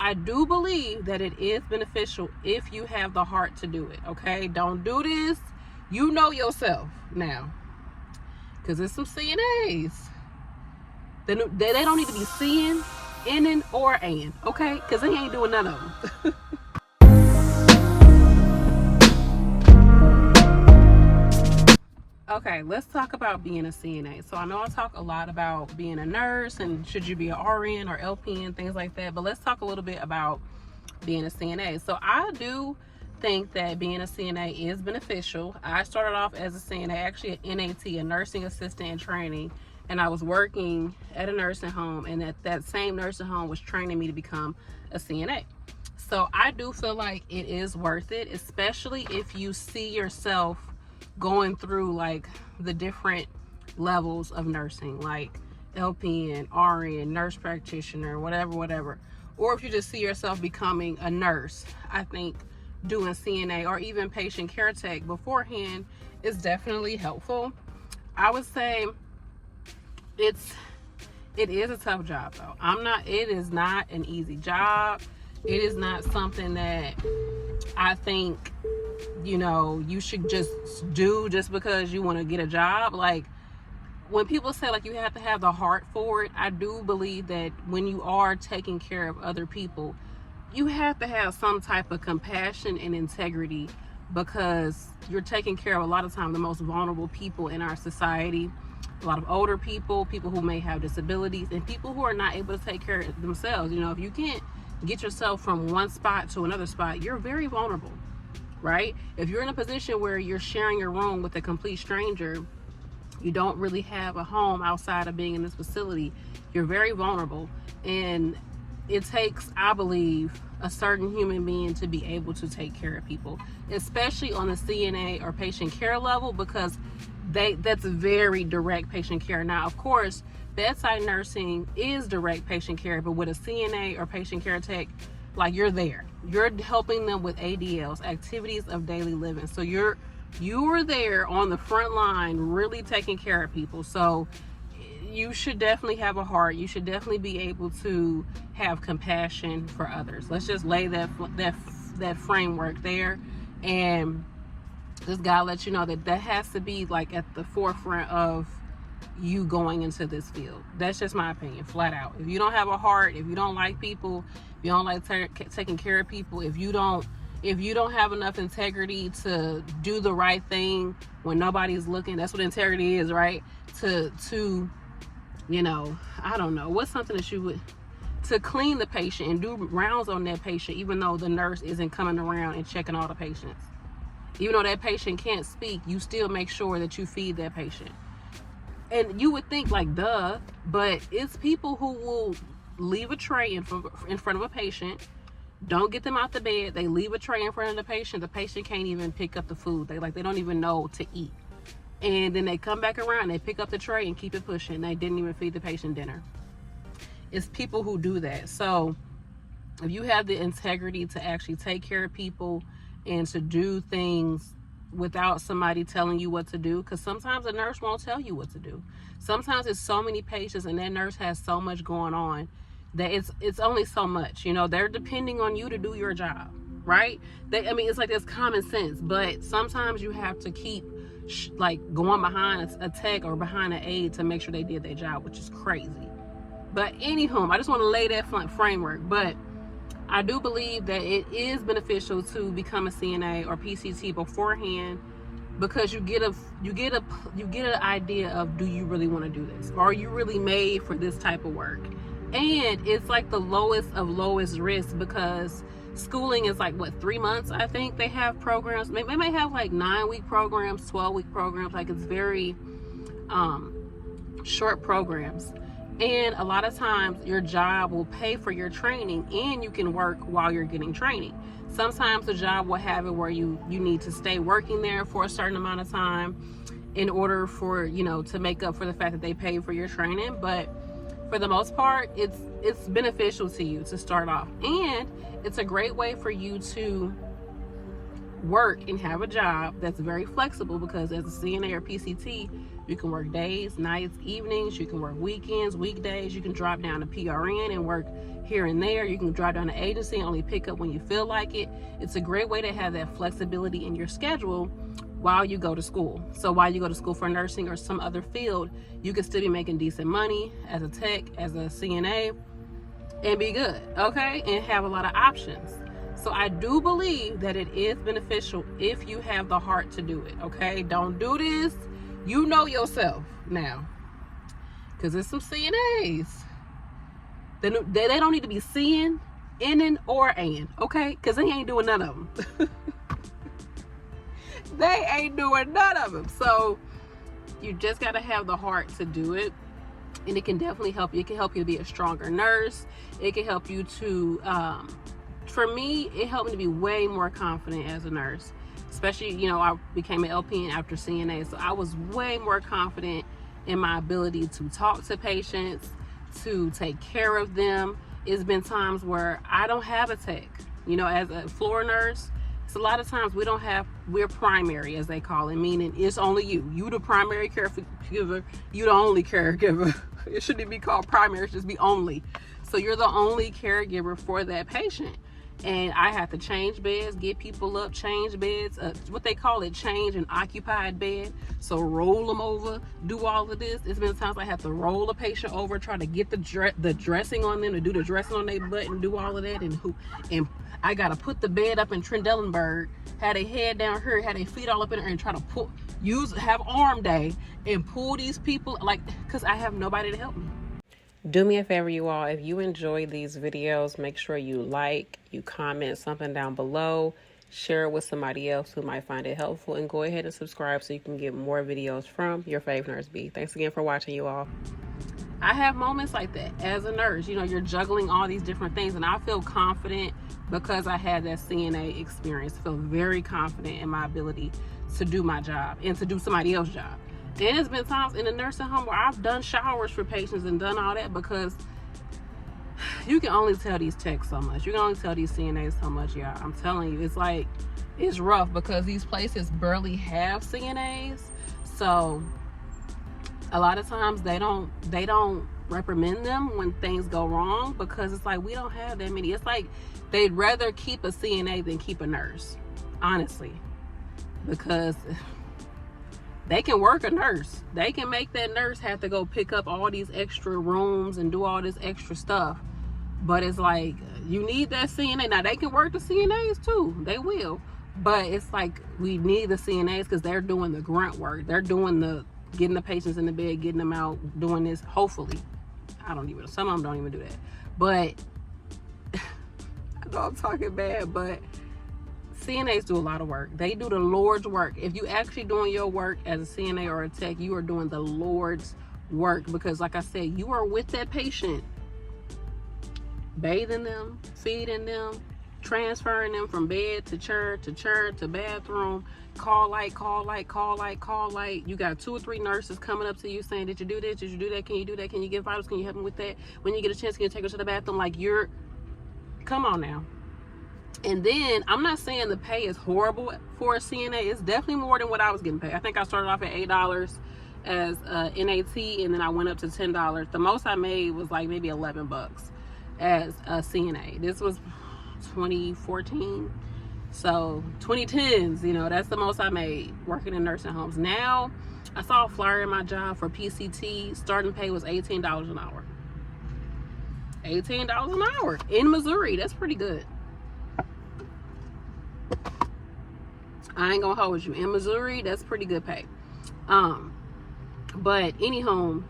I do believe that it is beneficial if you have the heart to do it. Okay, don't do this. You know yourself now, because there's some CNAs. They don't need to be seeing, in, or an. Okay, because they ain't doing none of them. Okay, let's talk about being a CNA. So I know I talk a lot about being a nurse and should you be an RN or LPN, things like that. But let's talk a little bit about being a CNA. So I do think that being a CNA is beneficial. I started off as a CNA, actually an NAT, a nursing assistant in training. And I was working at a nursing home, and that same nursing home was training me to become a CNA. So I do feel like it is worth it, especially if you see yourself going through like the different levels of nursing, like LPN, RN, nurse practitioner, whatever. Or if you just see yourself becoming a nurse, I think doing CNA or even patient care tech beforehand is definitely helpful. I would say it is a tough job though. It is not an easy job. It is not something that I think, you should just do just because you want to get a job. Like, when people say like you have to have the heart for it, I do believe that when you are taking care of other people, you have to have some type of compassion and integrity, because you're taking care of a lot of times the most vulnerable people in our society. A lot of older people who may have disabilities, and people who are not able to take care of themselves. If you can't get yourself from one spot to another spot, you're very vulnerable, right? If you're in a position where you're sharing your room with a complete stranger, you don't really have a home outside of being in this facility, you're very vulnerable. And it takes, I believe, a certain human being to be able to take care of people, especially on the CNA or patient care level, because that's very direct patient care. Now, of course, bedside nursing is direct patient care, but with a CNA or patient care tech, like, you're helping them with ADLs, activities of daily living. So you are there on the front line, really taking care of people. So you should definitely have a heart. You should definitely be able to have compassion for others. Let's just lay that framework there, and just gotta let you know that has to be like at the forefront of you going into this field. That's just my opinion, flat out. If you don't have a heart, if you don't like people, if you don't like taking care of people, if you don't have enough integrity to do the right thing when nobody's looking, that's what integrity is, right? To I don't know, what's something that you would, to clean the patient and do rounds on that patient, even though the nurse isn't coming around and checking all the patients. Even though that patient can't speak, you still make sure that you feed that patient. And you would think like, duh, but it's people who will leave a tray in front of a patient, don't get them out the bed, they leave a tray in front of the patient can't even pick up the food. They don't even know to eat. And then they come back around, they pick up the tray and keep it pushing. They didn't even feed the patient dinner. It's people who do that. So if you have the integrity to actually take care of people and to do things without somebody telling you what to do, because sometimes a nurse won't tell you what to do. Sometimes it's so many patients and that nurse has so much going on that it's only so much. They're depending on you to do your job, right? It's like it's common sense, but sometimes you have to keep going behind a tech or behind an aide to make sure they did their job, which is crazy. But anywho, I just want to lay that framework. But I do believe that it is beneficial to become a CNA or PCT beforehand, because you get an idea of, do you really want to do this? Are you really made for this type of work? And it's like the lowest of lowest risk, because schooling is like 3 months. I think they have programs. They may have like 9-week programs, 12-week programs. Like, it's very short programs. And a lot of times your job will pay for your training, and you can work while you're getting training. Sometimes the job will have it where you need to stay working there for a certain amount of time in order for, to make up for the fact that they pay for your training. But for the most part, it's beneficial to you to start off. And it's a great way for you to work and have a job that's very flexible, because as a CNA or PCT, You can work days, nights, evenings. You can work weekends, weekdays. You can drop down to PRN and work here and there. You can drop down to agency and only pick up when you feel like it. It's a great way to have that flexibility in your schedule while you go to school. So while you go to school for nursing or some other field, you can still be making decent money as a tech, as a CNA, and be good, okay? And have a lot of options. So I do believe that it is beneficial if you have the heart to do it, okay? Don't do this. You know yourself now. Because there's some CNAs. They don't need to be seeing, inning, or an, okay? Because they ain't doing none of them. They ain't doing none of them. So you just got to have the heart to do it. And it can definitely help you. It can help you to be a stronger nurse. It can help you to, for me, it helped me to be way more confident as a nurse. Especially, you know, I became an LPN after CNA. So I was way more confident in my ability to talk to patients, to take care of them. It's been times where I don't have a tech. You know, as a floor nurse, it's a lot of times we're primary, as they call it, meaning it's only you. You the primary caregiver, you the only caregiver. It shouldn't be called primary, it should just be only. So you're the only caregiver for that patient. And I have to change beds, get people up, change beds, what they call it, change an occupied bed. So roll them over, do all of this. It's been times I have to roll a patient over, try to get the dressing on them, to do the dressing on their butt and do all of that. And I got to put the bed up in Trendelenburg, had a head down here, had their feet all up in there, and try to have arm day and pull these people, like, because I have nobody to help me. Do me a favor, you all, if you enjoy these videos, make sure you like, you comment something down below, share it with somebody else who might find it helpful, and go ahead and subscribe so you can get more videos from YourFavNurseB. Thanks again for watching, you all. I have moments like that as a nurse. You know, you're juggling all these different things, and I feel confident because I had that CNA experience. I feel very confident in my ability to do my job and to do somebody else's job. And there's been times in the nursing home where I've done showers for patients and done all that, because you can only tell these techs so much. You can only tell these CNAs so much, y'all. I'm telling you, it's like, it's rough because these places barely have CNAs. So a lot of times they don't reprimand them when things go wrong, because it's like, we don't have that many. It's like they'd rather keep a CNA than keep a nurse, honestly, because they can work a nurse. They can make that nurse have to go pick up all these extra rooms and do all this extra stuff. But it's like, you need that CNA. Now, they can work the CNAs too. They will. But it's like, we need the CNAs because they're doing the grunt work. They're doing the getting the patients in the bed, getting them out, doing this, hopefully. Some of them don't even do that. But, I know I'm talking bad, but CNAs do a lot of work. They do the Lord's work. If you actually doing your work as a CNA or a tech, you are doing the Lord's work, because like I said, you are with that patient, bathing them, feeding them, transferring them from bed to chair to bathroom, call light. You got 2 or 3 nurses coming up to you saying, did you do this? Did you do that? Can you do that? Can you give vitals? Can you help them with that? When you get a chance, can you take her to the bathroom? Like, come on now. And then, I'm not saying the pay is horrible for a CNA. It's definitely more than what I was getting paid. I think I started off at $8 as NAT, and then I went up to $10. The most I made was like maybe $11 as a CNA. This was 2014. So 2010s, you know, that's the most I made working in nursing homes. Now, I saw a flyer in my job for PCT. Starting pay was $18 an hour. $18 an hour in Missouri. That's pretty good. I ain't gonna hold you. In Missouri, that's pretty good pay. But any home,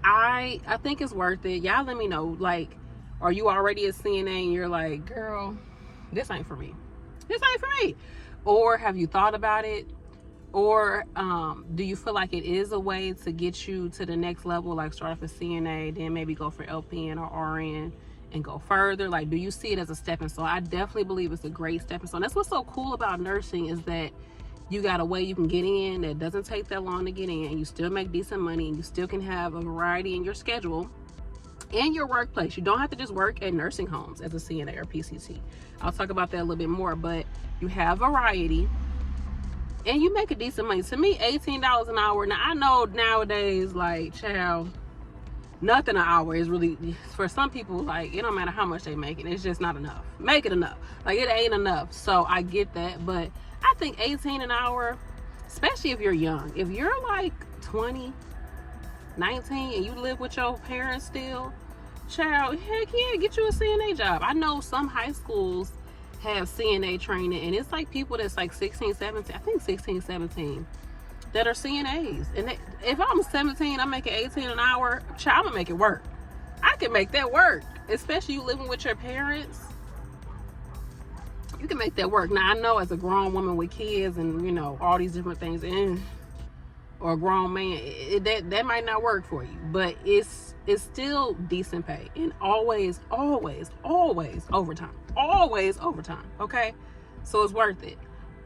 I think it's worth it. Y'all let me know, like, are you already a CNA and you're like, girl, this ain't for me. This ain't for me. Or have you thought about it? Or do you feel like it is a way to get you to the next level, like start off as CNA, then maybe go for LPN or RN and go further? Like, do you see it as a stepping stone? I definitely believe it's a great stepping stone. That's what's so cool about nursing, is that you got a way you can get in that doesn't take that long to get in, and you still make decent money, and you still can have a variety in your schedule and your workplace. You don't have to just work at nursing homes as a CNA or PCT. I'll talk about that a little bit more, but you have variety, and you make a decent money. To me, $18 an hour. Now I know nowadays, like, child, nothing an hour is really, for some people, like, it don't matter how much they make it, it's just not enough. Make it enough. Like, it ain't enough. So I get that, but I think 18 an hour, especially if you're young, if you're like 20, 19 and you live with your parents still, child, heck yeah, get you a CNA job. I know some high schools have CNA training, and it's like people that's like 16, 17, I think 16, 17, that are CNAs. And if I'm 17, I'm making 18 an hour, child, I'm gonna make it work. I can make that work, especially you living with your parents. You can make that work. Now I know as a grown woman with kids and, you know, all these different things, or a grown man, that might not work for you, but it's still decent pay, and always overtime, okay? So it's worth it.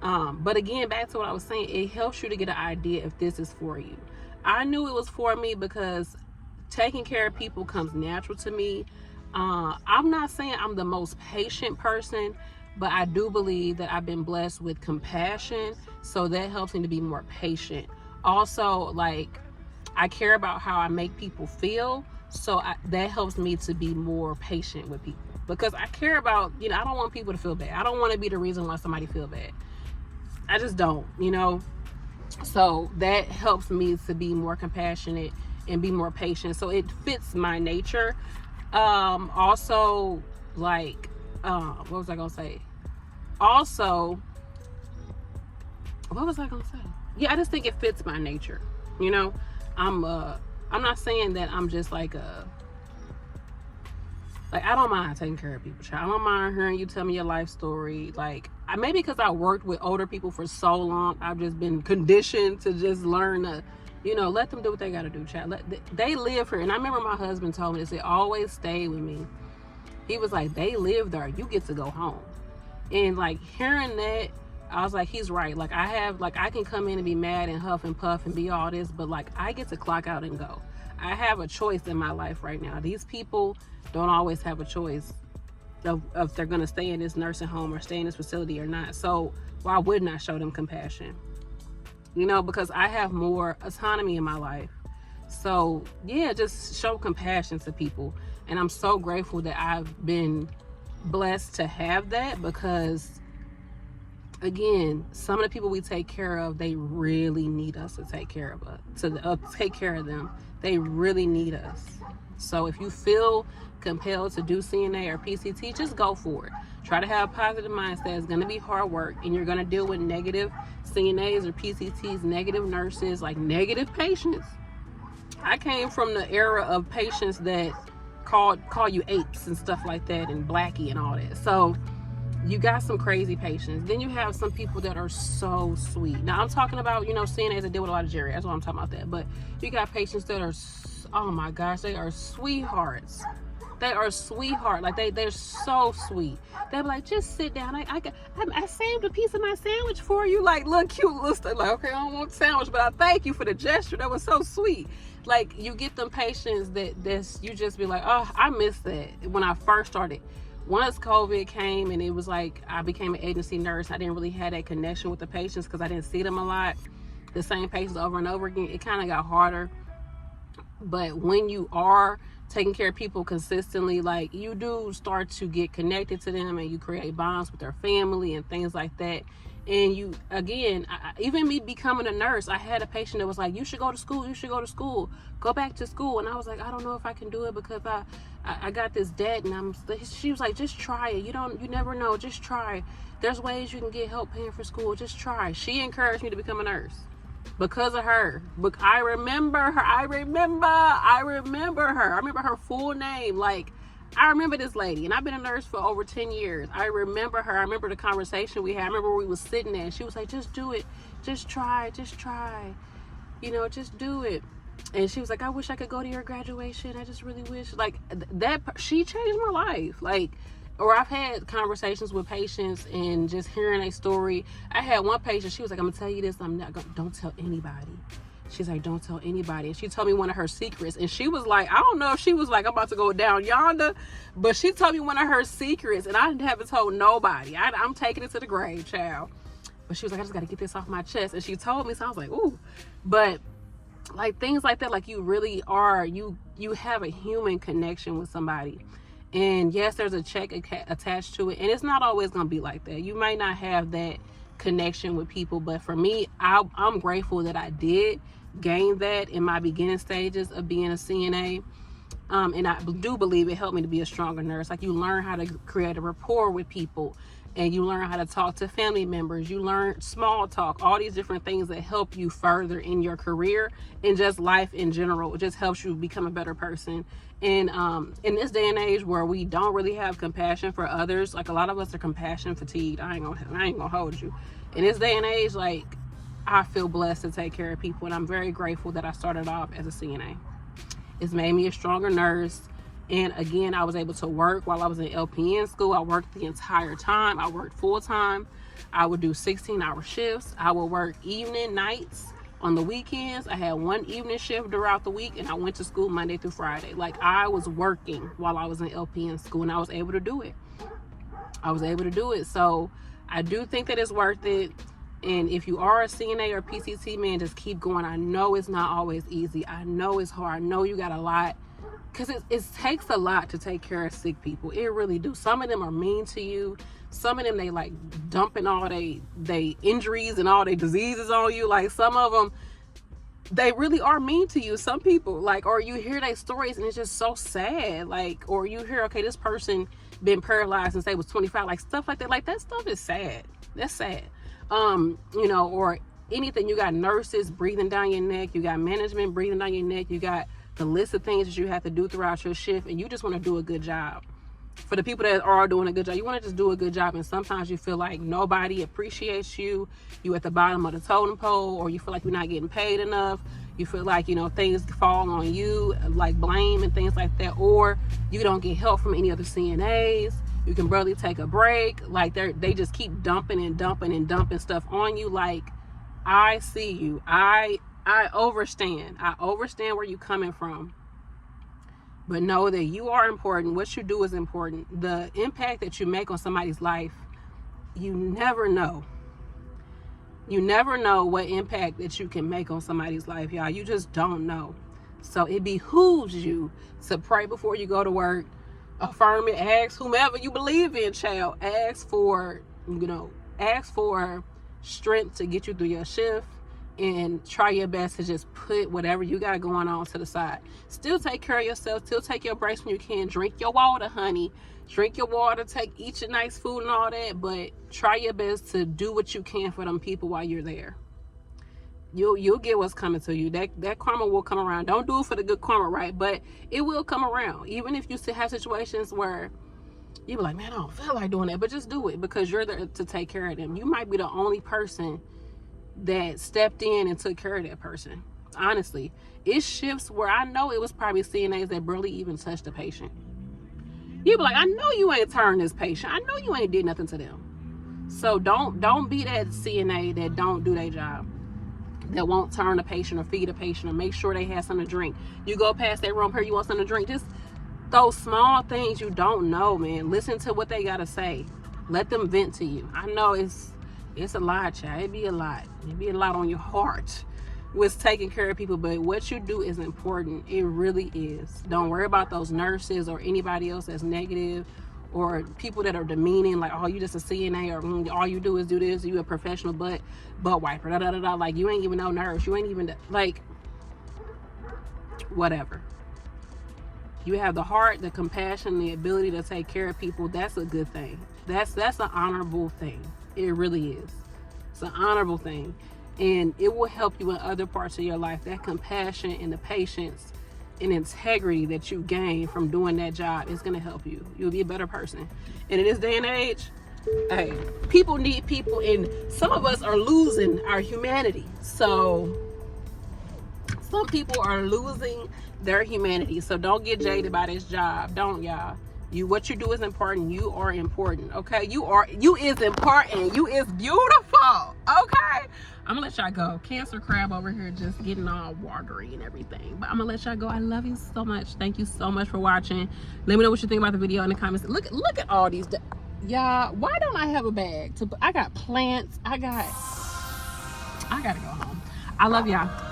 But again, back to what I was saying, it helps you to get an idea if this is for you. I knew it was for me because taking care of people comes natural to me. I'm not saying I'm the most patient person, but I do believe that I've been blessed with compassion, so that helps me to be more patient. Also, like, I care about how I make people feel, so that helps me to be more patient with people, because I care about, you know, I don't want people to feel bad. I don't want to be the reason why somebody feel bad. I just don't, you know. So that helps me to be more compassionate and be more patient. So it fits my nature. Also, like, what was I gonna say? Also, what was I gonna say? Yeah, I just think it fits my nature. You know, I'm not saying that I'm just like I don't mind taking care of people, child. I don't mind hearing you tell me your life story. Like, maybe because I worked with older people for so long, I've just been conditioned to just learn to, you know, let them do what they got to do, child. They live here. And I remember my husband told me to say, always stay with me. He was like, they live there. You get to go home. And like, hearing that, I was like, he's right. Like, I can come in and be mad and huff and puff and be all this, but like, I get to clock out and go. I have a choice in my life right now. These people don't always have a choice of if they're going to stay in this nursing home or stay in this facility or not. So why wouldn't I show them compassion? You know, because I have more autonomy in my life. So yeah, just show compassion to people. And I'm so grateful that I've been blessed to have that, because again, some of the people we take care of, they really need us to take care of take care of them. They really need us. So if you feel compelled to do CNA or PCT, just go for it. Try to have a positive mindset. It's going to be hard work, and you're going to deal with negative CNAs or PCTs, negative nurses, like negative patients. I came from the era of patients that call you apes and stuff like that, and blackie and all that. So you got some crazy patients. Then you have some people that are so sweet. Now I'm talking about, you know, CNAs that deal with a lot of geriatrics. That's what I'm talking about that. But you got patients that are, oh my gosh, they are sweethearts. They are sweetheart. Like they're so sweet. They're like, just sit down. I saved a piece of my sandwich for you. Like, look, cute little stuff. Like, okay, I don't want sandwich, but I thank you for the gesture. That was so sweet. Like, you get them patients that you just be like, oh, I miss that. When I first started, once COVID came and it was like I became an agency nurse, I didn't really have that connection with the patients because I didn't see them a lot, the same patients over and over again. It kind of got harder. But when you are taking care of people consistently, like, you do start to get connected to them, and you create bonds with their family and things like that. And you, again, even me becoming a nurse, I had a patient that was like, you should go to school, go back to school. And I was like, I don't know if I can do it because I got this debt. And she was like, just try it. You never know. Just try. There's ways you can get help paying for school. Just try. She encouraged me to become a nurse because of her. But I remember her. I remember her full name. Like, I remember this lady, and I've been a nurse for over 10 years. I remember her. I remember the conversation we had. I remember where we was sitting there, and she was like, just do it. Just try. You know, just do it. And she was like, I wish I could go to your graduation. I just really wish. Like, that, she changed my life. Like, or I've had conversations with patients and just hearing a story. I had one patient, she was like, I'm going to tell you this. Don't tell anybody. She's like, don't tell anybody. And she told me one of her secrets. And she was like, I don't know if she was like, I'm about to go down yonder, but she told me one of her secrets, and I haven't told nobody. I'm taking it to the grave, child. But she was like, I just got to get this off my chest. And she told me, so I was like, ooh. But like things like that, like you really are, you have a human connection with somebody. And yes, there's a check attached to it. And it's not always going to be like that. You might not have that connection with people. But for me, I'm grateful that I did gain that in my beginning stages of being a CNA. And I do believe it helped me to be a stronger nurse. Like you learn how to create a rapport with people, and you learn how to talk to family members. You learn small talk, all these different things that help you further in your career and just life in general. It just helps you become a better person. And in this day and age where we don't really have compassion for others, like a lot of us are compassion fatigued. I ain't gonna hold you. In this day and age, like I feel blessed to take care of people, and I'm very grateful that I started off as a CNA. It's made me a stronger nurse. And again, I was able to work while I was in LPN school. I worked the entire time. I worked full time. I would do 16-hour shifts. I would work evening, nights, on the weekends. I had one evening shift throughout the week, and I went to school Monday through Friday. Like I was working while I was in LPN school, and I was able to do it. So I do think that it's worth it. And if you are a CNA or PCT, man, just keep going. I know it's not always easy. I know it's hard. I know you got a lot, because it takes a lot to take care of sick people. It really do. Some of them are mean to you. Some of them, they like dumping all they injuries and all their diseases on you. Like some of them, they really are mean to you. Some people, like, or you hear their stories and it's just so sad. Like, or you hear, okay, this person been paralyzed since they was 25. Like stuff like that. Like that stuff is sad. That's sad. You know, or anything. You got nurses breathing down your neck. You got management breathing down your neck. You got the list of things that you have to do throughout your shift, and you just want to do a good job. For the people that are doing a good job, you want to just do a good job, and sometimes you feel like nobody appreciates you. You at the bottom of the totem pole, or you feel like you're not getting paid enough. You feel like, you know, things fall on you, like blame and things like that, or you don't get help from any other CNAs. You can barely take a break. Like they just keep dumping and dumping and dumping stuff on you. Like, I see you. I understand. I understand where you're coming from. But know that you are important. What you do is important. The impact that you make on somebody's life, you never know. You never know what impact that you can make on somebody's life, y'all. You just don't know. So it behooves you to pray before you go to work. Affirm it. Ask whomever you believe in, child. Ask for strength to get you through your shift. And try your best to just put whatever you got going on to the side. Still take care of yourself. Still take your breaks when you can. Drink your water, honey. Drink your water. Eat your nice food and all that. But try your best to do what you can for them people while you're there. You'll get what's coming to you. That karma will come around. Don't do it for the good karma, right? But it will come around. Even if you still have situations where you be like, man, I don't feel like doing that. But just do it, because you're there to take care of them. You might be the only person that stepped in and took care of that person. Honestly, it shifts where I know it was probably CNAs that barely even touched the patient. You be like, I know you ain't turned this patient. I know you ain't did nothing to them. So don't be that CNA that don't do their job, that won't turn a patient or feed a patient or make sure they have something to drink. You go past that room here, you want something to drink. Just those small things you don't know, man. Listen to what they gotta say. Let them vent to you. I know it's a lot, child. It'd be a lot on your heart with taking care of people, but what you do is important. It really is. Don't worry about those nurses or anybody else that's negative, or people that are demeaning, like, oh, you just a CNA, or all you do is do this, you a professional butt wiper, like you ain't even no nurse, you ain't even, like, whatever. You have the heart, the compassion, the ability to take care of people. That's a good thing. That's an honorable thing. It really is. It's an honorable thing. And it will help you in other parts of your life. That compassion and the patience and integrity that you gain from doing that job is going to help you. You'll be a better person. And in this day and age, hey, people need people, and some of us are losing our humanity. So some people are losing their humanity. So don't get jaded by this job. Don't, y'all. What you do is important. You are important. Okay, you is important. You is beautiful. Okay, I'm gonna let y'all go. Cancer crab over here just getting all watery and everything, but I'm gonna let y'all go. I love you so much. Thank you so much for watching. Let me know what you think about the video in the comments. Look at all these. y'all, why don't I have a bag to put? I got plants. I gotta go home. I love y'all.